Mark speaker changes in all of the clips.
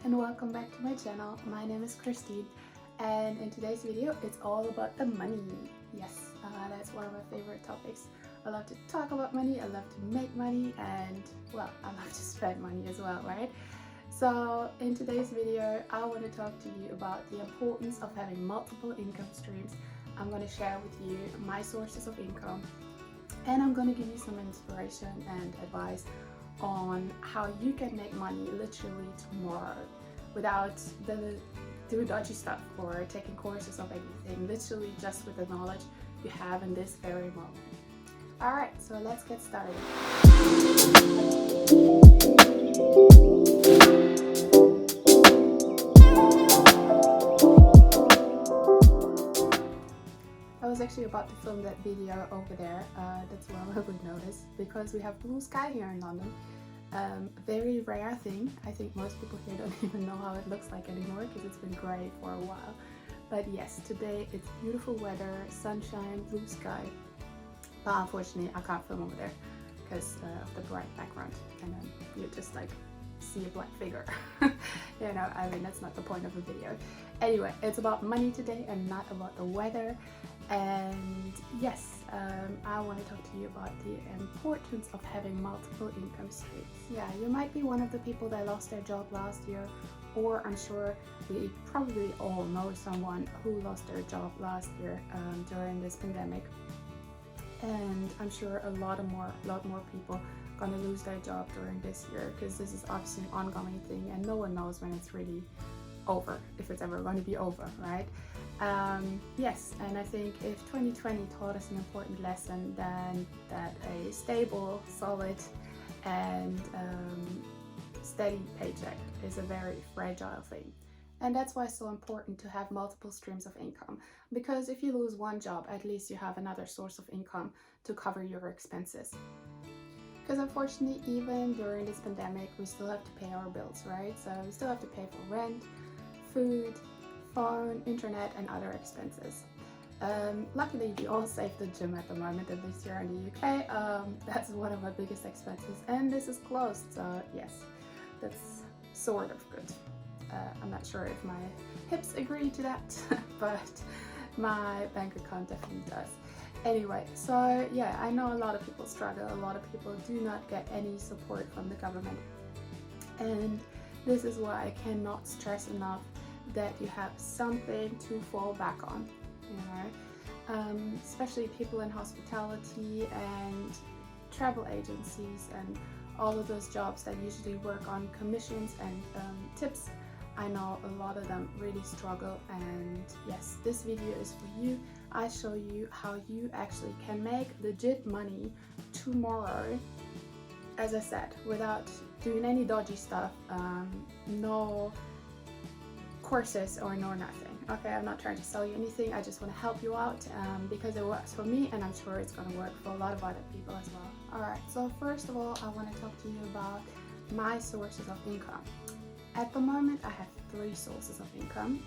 Speaker 1: and welcome back to my channel. My name is Christine, and in today's video it's all about the money. Yes, that's one of my favorite topics. I love to talk about money, I love to make money, and well, I love to spend money as well, right? So in today's video I want to talk to you about the importance of having multiple income streams. I'm going to share with you my sources of income, and I'm going to give you some inspiration and advice on how you can make money literally tomorrow without doing dodgy stuff or taking courses of anything, literally just with the knowledge you have in this very moment. Alright, so let's get started. I was actually about to film that video over there, that's what I would notice, because we have blue sky here in London. Very rare thing. I think most people here don't even know how it looks like anymore because it's been grey for a while. But yes, today it's beautiful weather, sunshine, blue sky. But unfortunately I can't film over there because of the bright background, and then you just like see a black figure. You know, I mean, that's not the point of the video. Anyway, it's about money today and not about the weather. And yes, I want to talk to you about the importance of having multiple income streams. Yeah, you might be one of the people that lost their job last year, or I'm sure we probably all know someone who lost their job last year during this pandemic. And I'm sure a lot more people gonna lose their job during this year, because this is obviously an ongoing thing and no one knows when it's really over, if it's ever going to be over, right? Yes, and I think if 2020 taught us an important lesson, then that a stable, solid and steady paycheck is a very fragile thing. And that's why it's so important to have multiple streams of income, because if you lose one job, at least you have another source of income to cover your expenses. Because unfortunately, even during this pandemic, we still have to pay our bills, right? So we still have to pay for rent, food, phone, internet and other expenses. Luckily we all save the gym at the moment, at least here in the UK. That's one of my biggest expenses, and this is closed, so yes, that's sort of good. I'm not sure if my hips agree to that, but my bank account definitely does. Anyway, so yeah, I know a lot of people struggle, a lot of people do not get any support from the government, and this is why I cannot stress enough that you have something to fall back on, you know, especially people in hospitality and travel agencies and all of those jobs that usually work on commissions and tips. I know a lot of them really struggle, and yes, this video is for you. I show you how you actually can make legit money tomorrow, as I said, without doing any dodgy stuff, no courses or no nothing. Okay, I'm not trying to sell you anything, I just want to help you out because it works for me, and I'm sure it's going to work for a lot of other people as well. Alright, so first of all I want to talk to you about my sources of income. At the moment I have 3 sources of income.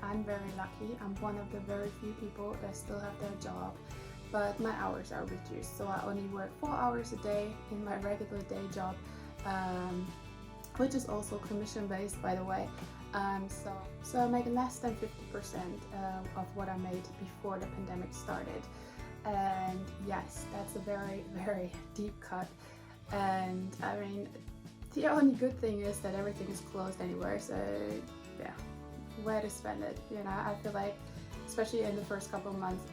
Speaker 1: I'm very lucky. I'm one of the very few people that still have their job, but my hours are reduced, so I only work 4 hours a day in my regular day job, which is also commission based, by the way. So I make less than 50% of what I made before the pandemic started, and yes, that's a very, very deep cut. And I mean, the only good thing is that everything is closed anywhere, so yeah, where to spend it, you know? I feel like, especially in the first couple of months,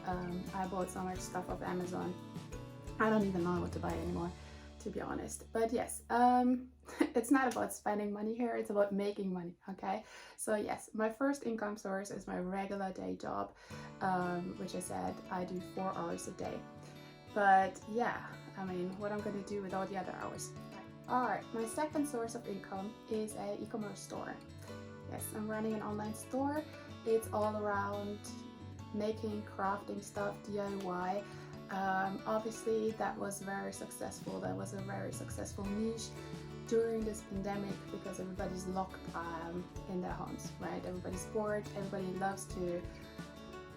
Speaker 1: I bought so much stuff off Amazon. I don't even know what to buy anymore, to be honest. But yes, it's not about spending money here, it's about making money, okay? So yes, my first income source is my regular day job, which I said I do 4 hours a day. But yeah, I mean, what I'm gonna do with all the other hours. Alright, my second source of income is an e-commerce store. Yes, I'm running an online store. It's all around making, crafting stuff, DIY. Obviously that was very successful. That was a very successful niche during this pandemic because everybody's locked in their homes, right? Everybody's bored, everybody loves to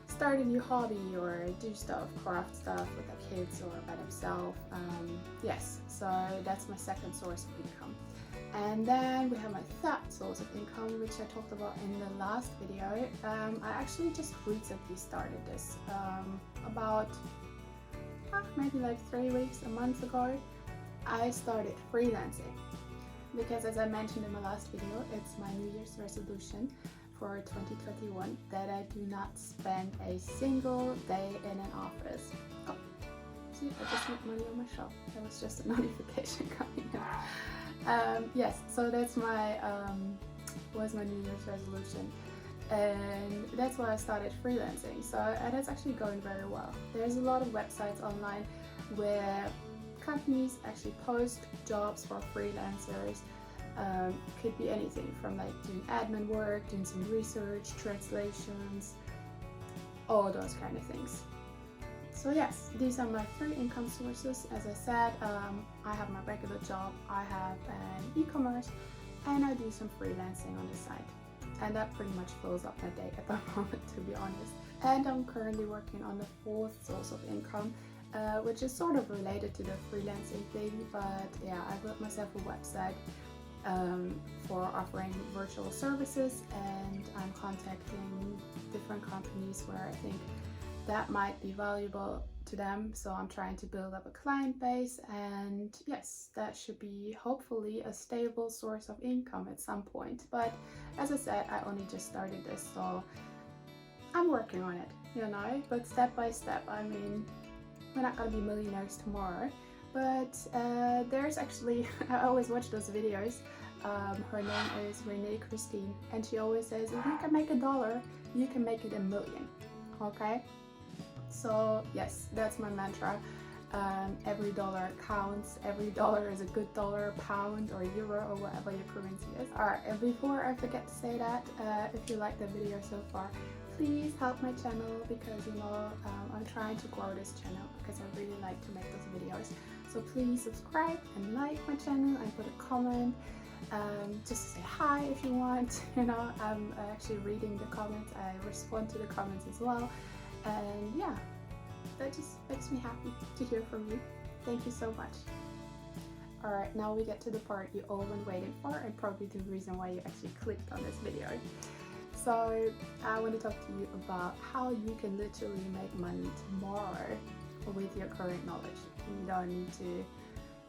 Speaker 1: start a new hobby or do stuff, craft stuff with their kids or by themselves. Yes, so that's my second source of income. And then we have my third source of income, which I talked about in the last video. I actually just recently started this, about maybe like 3 weeks, a month ago. I started freelancing because, as I mentioned in my last video, it's my New Year's resolution for 2021 that I do not spend a single day in an office. Oh, see, I just made money on my shop. That was just a notification coming in. Yes, so that's my was my New Year's resolution, and that's why I started freelancing. So and it's actually going very well. There's a lot of websites online where companies actually post jobs for freelancers. Could be anything from like doing admin work, doing some research, translations, all those kind of things. So yes, these are my 3 income sources. As I said, I have my regular job, I have an e-commerce, and I do some freelancing on the side. And that pretty much fills up my day at the moment, to be honest. And I'm currently working on the 4th source of income, which is sort of related to the freelancing thing, but yeah, I built myself a website for offering virtual services, and I'm contacting different companies where I think that might be valuable to them. So I'm trying to build up a client base, and yes, that should be hopefully a stable source of income at some point. But as I said, I only just started this, so I'm working on it, you know, but step by step. I mean, we're not gonna be millionaires tomorrow, but there's actually, I always watch those videos. Her name is Renee Christine, and she always says, if you can make $1, you can make it 1,000,000. Okay, so yes, that's my mantra. Every dollar counts. Every dollar is a good dollar, pound or euro or whatever your currency is. Alright, and before I forget to say that, if you like the video so far, please help my channel, because you know, I'm trying to grow this channel because I really like to make those videos. So please subscribe and like my channel and put a comment, just to say hi if you want. You know, I'm actually reading the comments, I respond to the comments as well, and yeah, that just makes me happy to hear from you. Thank you so much. Alright, now we get to the part you all been waiting for, and probably the reason why you actually clicked on this video. So I want to talk to you about how you can literally make money tomorrow with your current knowledge. You don't need to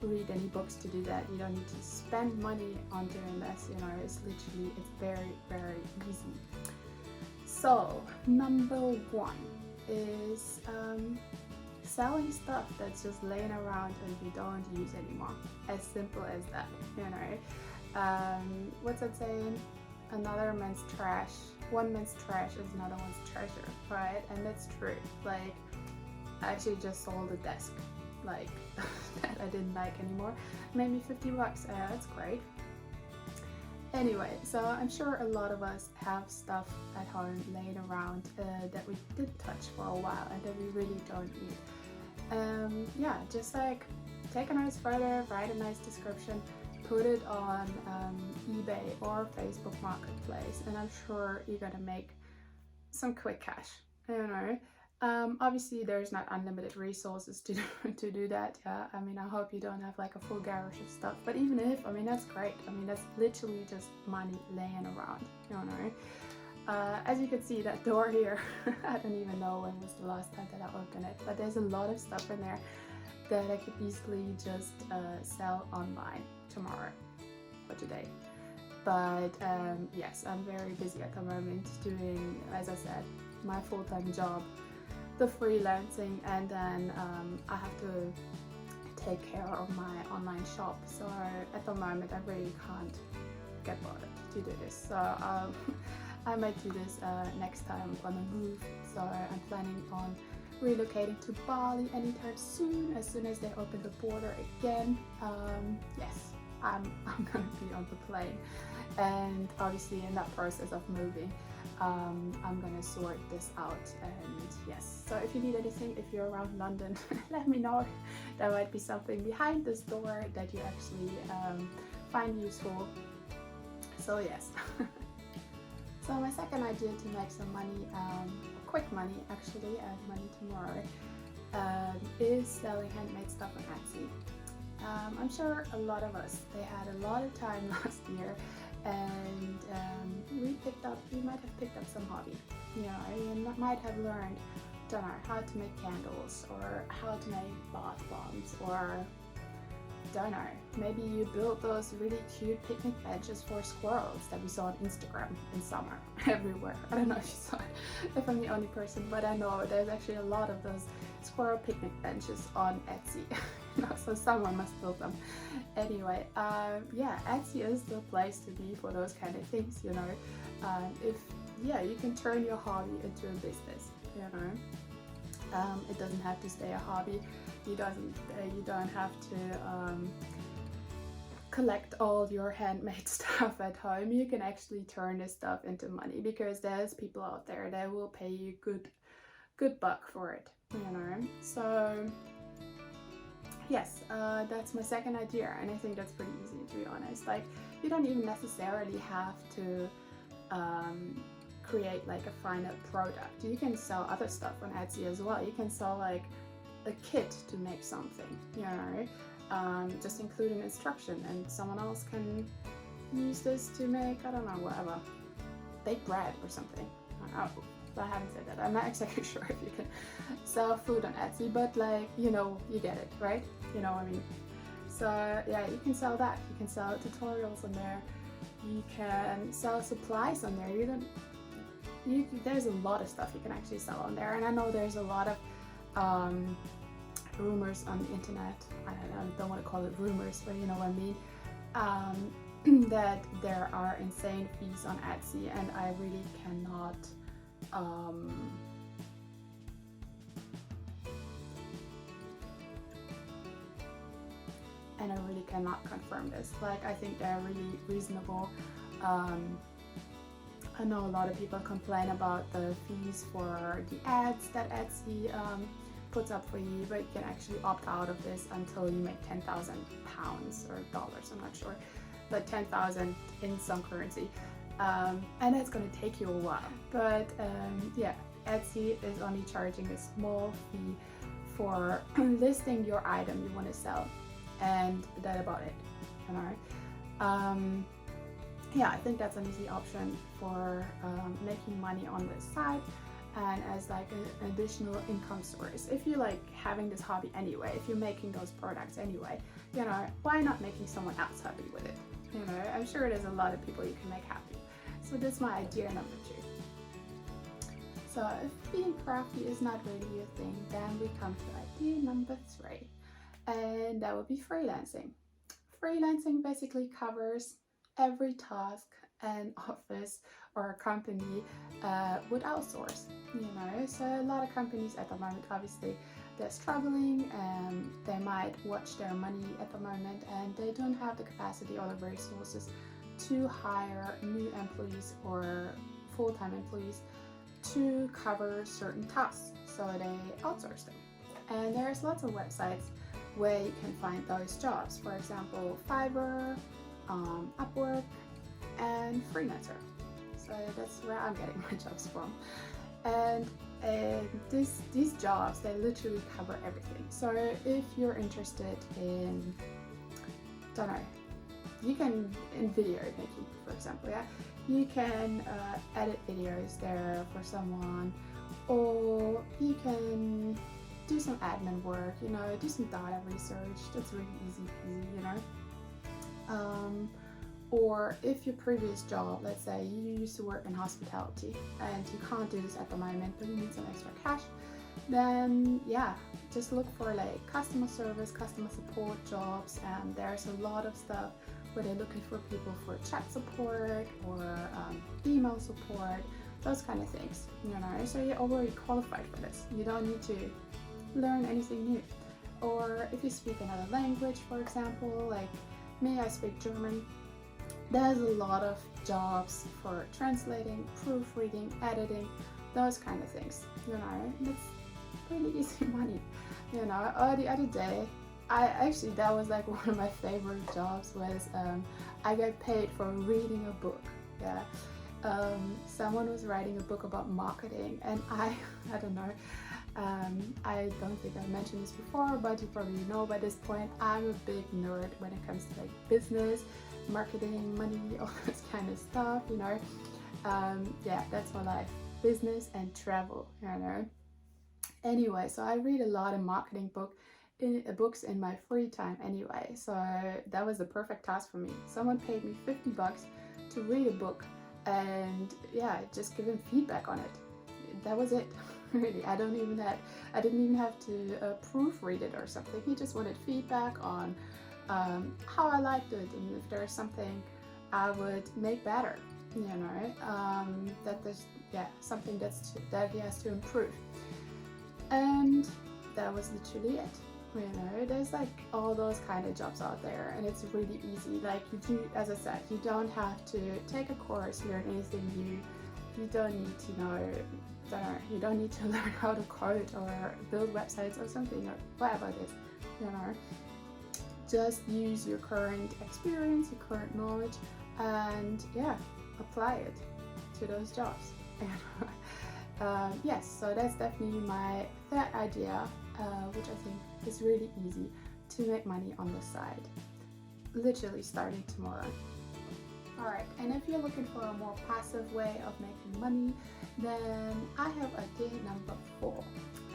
Speaker 1: read any books to do that. You don't need to spend money on doing this, you know, it's very, very easy. So number 1 is selling stuff that's just laying around and you don't use anymore. As simple as that, you know. What's that saying? One man's trash is another one's treasure, right? And that's true. Like, I actually just sold a desk, like, that I didn't like anymore. Made me $50. That's great. Anyway, so I'm sure a lot of us have stuff at home laying around that we did touch for a while and that we really don't need. Yeah, just like take a nice photo, write a nice description, put it on eBay or Facebook Marketplace, and I'm sure you're gonna make some quick cash, you know. Obviously there's not unlimited resources to do that. Yeah, I mean, I hope you don't have like a full garage of stuff, but even if, I mean, that's great. I mean, that's literally just money laying around, you know. As you can see, that door here, I don't even know when was the last time that I opened it, but there's a lot of stuff in there that I could easily just sell online tomorrow or today. But yes, I'm very busy at the moment doing, as I said, my full-time job, the freelancing, and then I have to take care of my online shop. So at the moment I really can't get bothered to do this. So I might do this next time I'm gonna move. So I'm planning on relocating to Bali anytime soon as they open the border again. Yes, I'm gonna be on the plane, and obviously in that process of moving, I'm gonna sort this out. And yes, so if you need anything, if you're around London, let me know. There might be something behind this door that you actually find useful. So yes. So my second idea to make some money, quick money actually, money tomorrow, is selling handmade stuff on Etsy. I'm sure a lot of us, they had a lot of time last year, and we might have picked up some hobby. You know, you might have learned, don't know, how to make candles, or how to make bath bombs, or don't know, maybe you built those really cute picnic benches for squirrels that we saw on Instagram in summer everywhere. I don't know if you saw it, if I'm the only person, but I know there's actually a lot of those squirrel picnic benches on Etsy. So someone must build them. Anyway, yeah, Etsy is the place to be for those kind of things, you know. You can turn your hobby into a business, you know. It doesn't have to stay a hobby. You don't have to collect all your handmade stuff at home. You can actually turn this stuff into money, because there's people out there that will pay you good buck for it, you know. So yes, that's my second idea, and I think that's pretty easy, to be honest. Like, you don't even necessarily have to create like a final product. You can sell other stuff on Etsy as well. You can sell like a kit to make something, you know, just include an instruction, and someone else can use this to make, I don't know, whatever, bake bread or something. I haven't said that. I'm not exactly sure if you can sell food on Etsy, but like, you know, you get it, right? You know what I mean? So yeah, you can sell that. You can sell tutorials on there. You can sell supplies on there. There's a lot of stuff you can actually sell on there, and I know there's a lot of rumors on the internet. I don't want to call it rumors, but you know what I mean. That there are insane fees on Etsy, and I really cannot. And I really cannot confirm this. Like, I think they're really reasonable. I know a lot of people complain about the fees for the ads that Etsy puts up for you, but you can actually opt out of this until you make 10,000 pounds or dollars, I'm not sure, but 10,000 in some currency. And it's going to take you a while, but yeah, Etsy is only charging a small fee for listing your item you want to sell, and that's about it. Alright. Yeah, I think that's an easy option for making money on this side, and as like an additional income source. If you like having this hobby anyway, if you're making those products anyway, you know, why not making someone else happy with it? You know, I'm sure there's a lot of people you can make happy. So that's my idea number 2. So if being crafty is not really your thing, then we come to idea number 3, and that would be freelancing. Freelancing basically covers every task an office or a company would outsource, you know. So a lot of companies at the moment, obviously, they're struggling, and they might watch their money at the moment, and they don't have the capacity or the resources to hire new employees or full-time employees to cover certain tasks, so they outsource them. And there's lots of websites where you can find those jobs. For example, Fiverr, Upwork, and Freelancer. So that's where I'm getting my jobs from. And these jobs, they literally cover everything. So if you're interested in, don't know, you can, in video making, for example, yeah, you can edit videos there for someone, or you can do some admin work, you know, do some data research. That's really easy peasy, you know. Or if your previous job, let's say you used to work in hospitality and you can't do this at the moment, but you need some extra cash, then yeah, just look for like customer service, customer support jobs, and there's a lot of stuff where they're looking for people for chat support or email support, those kind of things, you know. So you're already qualified for this. You don't need to learn anything new. Or if you speak another language, for example, like me, I speak German. There's a lot of jobs for translating, proofreading, editing, those kind of things, you know. It's really easy money, you know. The other day, that was like one of my favorite jobs, was I got paid for reading a book. Yeah, someone was writing a book about marketing, and I don't know, I don't think I mentioned this before, but you probably know by this point, I'm a big nerd when it comes to like business, marketing, money, all this kind of stuff, you know. Yeah, that's my life, business and travel, you know. Anyway, so I read a lot of marketing books in my free time anyway, so that was the perfect task for me. Someone paid me $50 to read a book and yeah, just give him feedback on it. That was it. Really, I didn't even have to proofread it or something. He just wanted feedback on how I liked it and if there's something I would make better, you know, that there's something that he has to improve. And that was literally it. You know, there's like all those kind of jobs out there, and it's really easy. Like you do, as I said, you don't have to take a course, learn anything new. You don't need to know, you don't need to learn how to code or build websites or something or whatever it is. You know, just use your current experience, your current knowledge, and yeah, apply it to those jobs. Yes, so that's definitely my third idea, which I think is really easy to make money on the side, literally starting tomorrow. Alright, and if you're looking for a more passive way of making money, then I have idea number 4,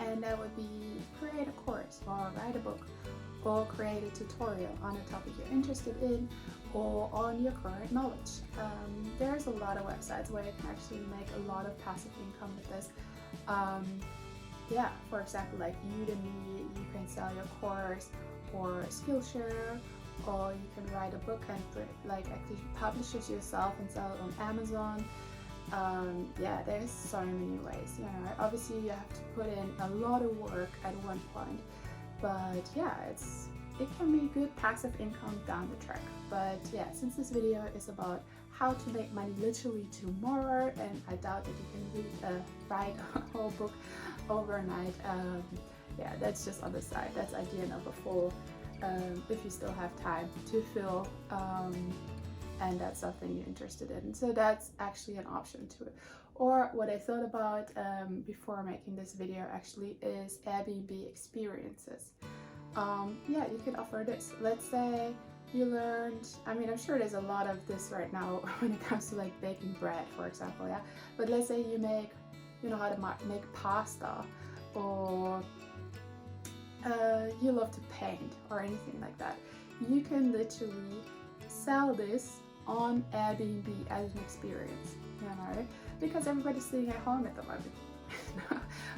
Speaker 1: and that would be create a course or write a book or create a tutorial on a topic you're interested in or on your current knowledge. There's a lot of websites where you can actually make a lot of passive income with this. Yeah, for example, like Udemy, you can sell your course, or Skillshare, or you can write a book and like actually publish it yourself and sell it on Amazon. Yeah, there's so many ways, you know. Obviously you have to put in a lot of work at one point, but yeah, it can be good passive income down the track. But yeah, since this video is about how to make money literally tomorrow, and I doubt that you can write a whole book overnight, yeah, that's just on the side. That's idea number 4, if you still have time to fill, and that's something you're interested in. So that's actually an option to it. Or what I thought about before making this video actually is Airbnb experiences. Yeah, you could offer this. Let's say you learned, I mean, I'm sure there's a lot of this right now when it comes to like baking bread, for example, yeah. But let's say you know how to make pasta, or you love to paint or anything like that. You can literally sell this on Airbnb as an experience, you know, because everybody's sitting at home at the moment.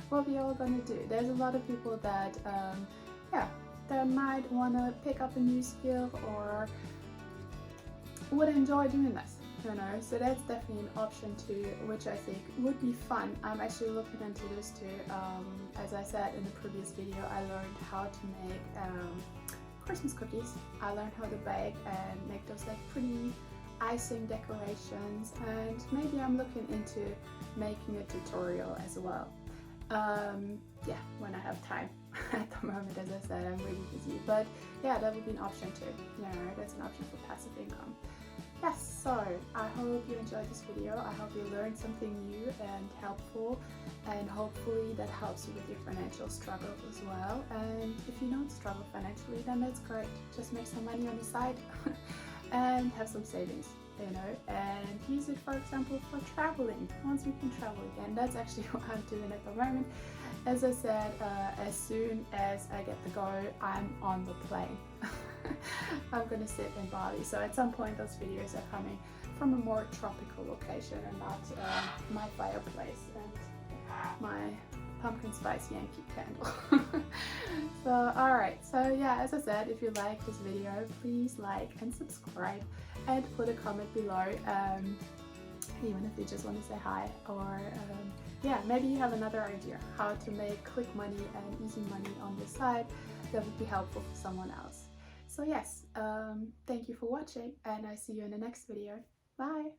Speaker 1: What we all gonna do? There's a lot of people that, yeah, that might want to pick up a new skill or would enjoy doing this, you know. So that's definitely an option too, which I think would be fun. I'm actually looking into this too. As I said in the previous video, I learned how to make Christmas cookies. I learned how to bake and make those like pretty icing decorations, and maybe I'm looking into making a tutorial as well. Yeah, when I have time. At the moment, as I said, I'm really busy, but yeah, that would be an option too. Yeah, that's an option for passive income. Yes, so I hope you enjoyed this video. I hope you learned something new and helpful, and hopefully that helps you with your financial struggles as well. And if you don't struggle financially, then that's great. Just make some money on the side and have some savings, you know, and use it, for example, for traveling. Once you can travel again, that's actually what I'm doing at the moment. As I said, as soon as I get the go, I'm on the plane. I'm gonna sit in Bali, so at some point those videos are coming from a more tropical location and not my fireplace and my pumpkin spice Yankee candle. So alright, so yeah, as I said, if you like this video, please like and subscribe and put a comment below, even if you just want to say hi, or yeah, maybe you have another idea how to make quick money and easy money on the side that would be helpful for someone else. So yes, thank you for watching, and I see you in the next video. Bye!